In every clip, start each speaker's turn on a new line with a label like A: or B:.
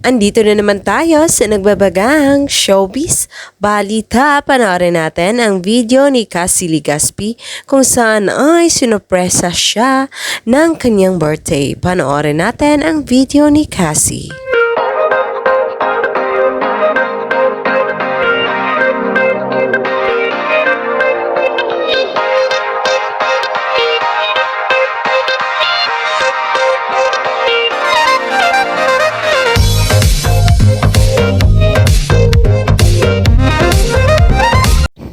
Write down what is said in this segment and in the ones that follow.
A: Andito na naman tayo sa nagbabagang showbiz balita. Panoorin natin ang video ni Cassie Legaspi kung saan ay sinupresa siya ng kanyang birthday. Panoorin natin ang video ni Cassie.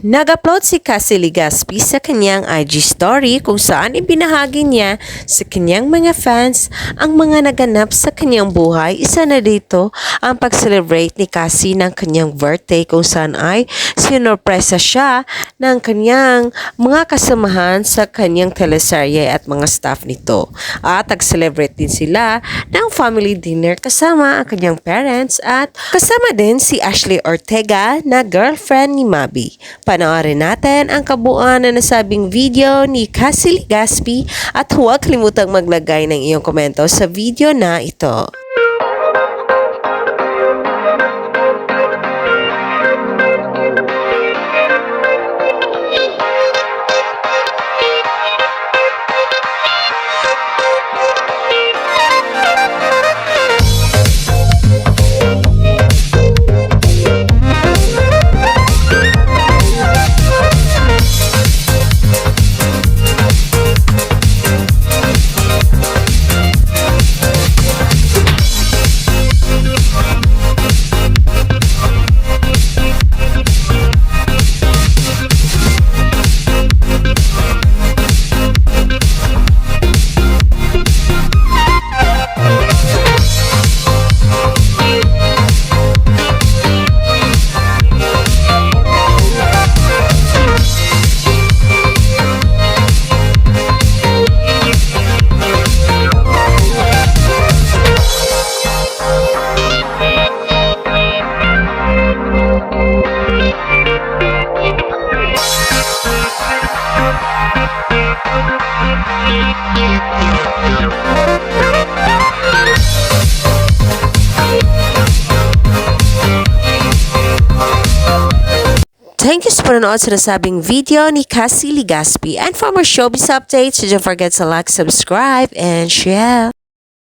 A: Nag-upload si Cassie Legaspi sa kanyang IG story kung saan ibinahagi niya sa kanyang mga fans ang mga naganap sa kanyang buhay. Isa na dito ang pag-celebrate ni Cassie ng kanyang birthday kung saan ay sinurpresa siya ng kanyang mga kasamahan sa kanyang teleserye at mga staff nito. At nag-celebrate din sila ng family dinner kasama ang kanyang parents at kasama din si Ashley Ortega na girlfriend ni Mabi. Panoorin natin ang kabuuan na nasabing video ni Cassie Legaspi at huwag kalimutang maglagay ng iyong komento sa video na ito. Thank you sa panonood sa nasabing video ni Cassie Legaspi. And for more showbiz updates, don't forget to like, subscribe, and share.